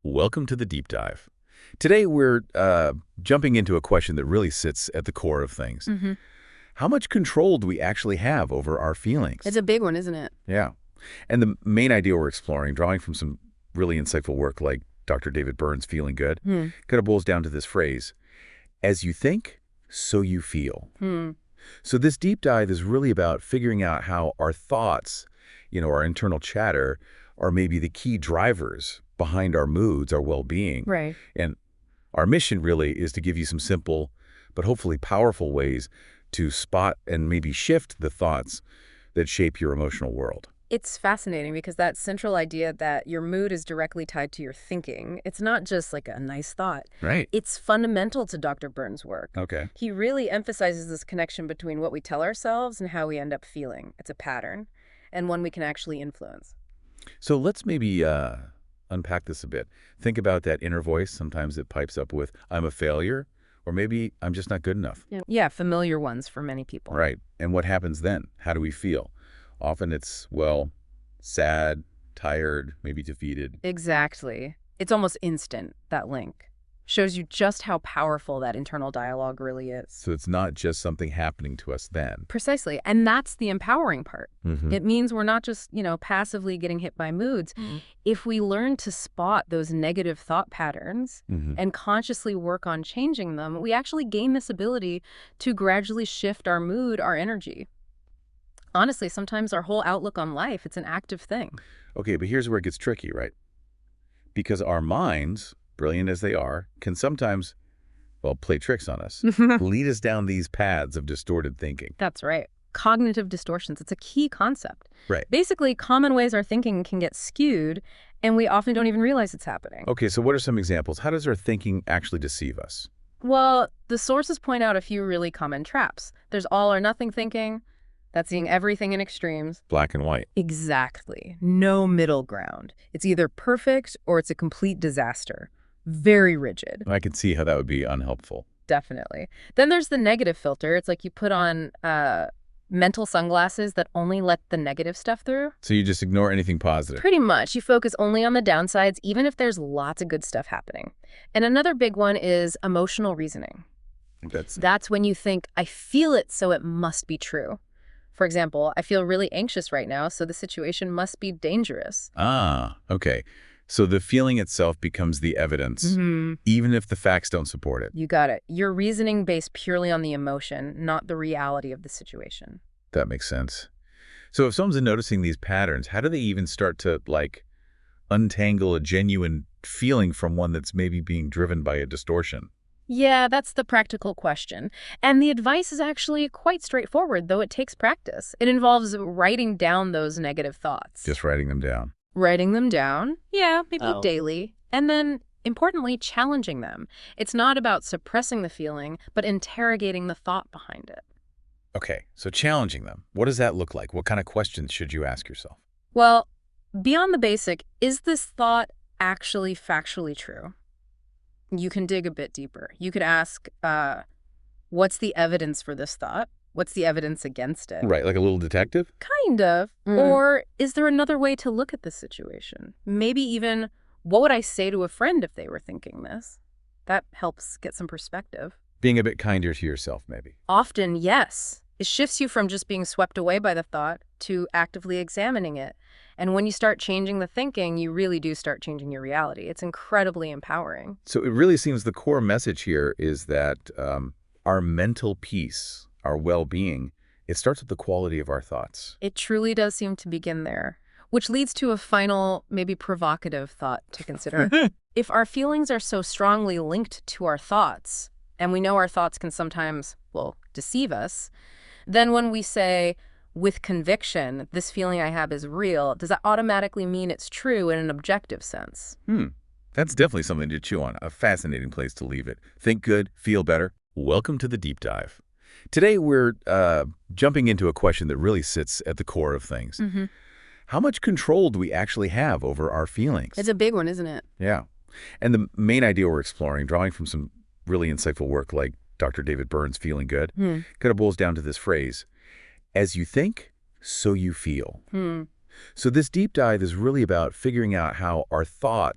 Welcome to the deep dive. Today we're jumping into a question that really sits at the core of things. hmm How much control do we actually have over our feelings? It's a big one, isn't it? Yeah. And the main idea we're exploring, drawing from some really insightful work like Dr. David Burns' Feeling Good, Hmm. kind of boils down to this phrase, as you think, so you feel. Hmm. So this deep dive is really about figuring out how our thoughts, our internal chatter, are maybe the key drivers behind our moods, our well-being. Right. And our mission really is to give you some simple, but hopefully powerful ways to spot and maybe shift the thoughts that shape your emotional world. It's fascinating because that central idea that your mood is directly tied to your thinking, it's not just like a nice thought. Right. It's fundamental to Dr. Burns' work. Okay. He really emphasizes this connection between what we tell ourselves and how we end up feeling. It's a pattern, and one we can actually influence. So let's maybe unpack this a bit. Think about that inner voice. Sometimes it pipes up with, I'm a failure, or maybe I'm just not good enough. Yeah, familiar ones for many people. Right. And what happens then? How do we feel? Often it's, well, sad, tired, maybe defeated. Exactly. It's almost instant, that link. Shows you just how powerful that internal dialogue really is. So it's not just something happening to us then. Precisely. And that's the empowering part. Mm-hmm. It means we're not just, passively getting hit by moods. If we learn to spot those negative thought patterns Mm-hmm. and consciously work on changing them, we actually gain this ability to gradually shift our mood, our energy. Honestly, sometimes our whole outlook on life, it's an active thing. Okay, but here's where it gets tricky, right? Because our minds, brilliant as they are, can sometimes, well, play tricks on us, lead us down these paths of distorted thinking. That's right. Cognitive distortions, it's a key concept. Right. Basically, common ways our thinking can get skewed, and we often don't even realize it's happening. Okay, so what are some examples? How does our thinking actually deceive us? Well, the sources point out a few really common traps. There's all or nothing thinking. That's seeing everything in extremes. Black and white. Exactly. No middle ground. It's either perfect or it's a complete disaster. Very rigid. I can see how that would be unhelpful. Definitely. Then there's the negative filter. It's like you put on mental sunglasses that only let the negative stuff through. So you just ignore anything positive. Pretty much. You focus only on the downsides, even if there's lots of good stuff happening. And another big one is emotional reasoning. That's when you think, I feel it, so it must be true. For example, I feel really anxious right now, so the situation must be dangerous. Ah, okay. So the feeling itself becomes the evidence, even if the facts don't support it. You got it. You're reasoning based purely on the emotion, not the reality of the situation. That makes sense. So if someone's noticing these patterns, how do they even start to, untangle a genuine feeling from one that's maybe being driven by a distortion? Yeah, that's the practical question. And the advice is actually quite straightforward, though it takes practice. It involves writing down those negative thoughts. Just writing them down. Writing them down, yeah, maybe daily. And then, importantly, challenging them. It's not about suppressing the feeling, but interrogating the thought behind it. Okay, so challenging them. What does that look like? What kind of questions should you ask yourself? Well, beyond the basic, is this thought actually factually true? You can dig a bit deeper. You could ask, what's the evidence for this thought? What's the evidence against it? Right, like a little detective? Kind of. Or is there another way to look at this situation? Maybe even, what would I say to a friend if they were thinking this? That helps get some perspective. Being a bit kinder to yourself, maybe. Often, yes. It shifts you from just being swept away by the thought to actively examining it. And when you start changing the thinking, you really do start changing your reality. It's incredibly empowering. So it really seems the core message here is that our mental peace, our well-being, it starts with the quality of our thoughts. It truly does seem to begin there, which leads to a final, maybe provocative thought to consider. If our feelings are so strongly linked to our thoughts, and we know our thoughts can sometimes, deceive us, then when we say, with conviction, this feeling I have is real, does that automatically mean it's true in an objective sense? That's definitely something to chew on. A fascinating place to leave it. Think good, feel better. Welcome to the deep dive. Today we're jumping into a question that really sits at the core of things. How much control do we actually have over our feelings? It's a big one, isn't it? Yeah. And the main idea we're exploring, drawing from some really insightful work like Dr. David Burns' Feeling Good, kind of boils down to this phrase, as you think, so you feel. So this deep dive is really about figuring out how our thoughts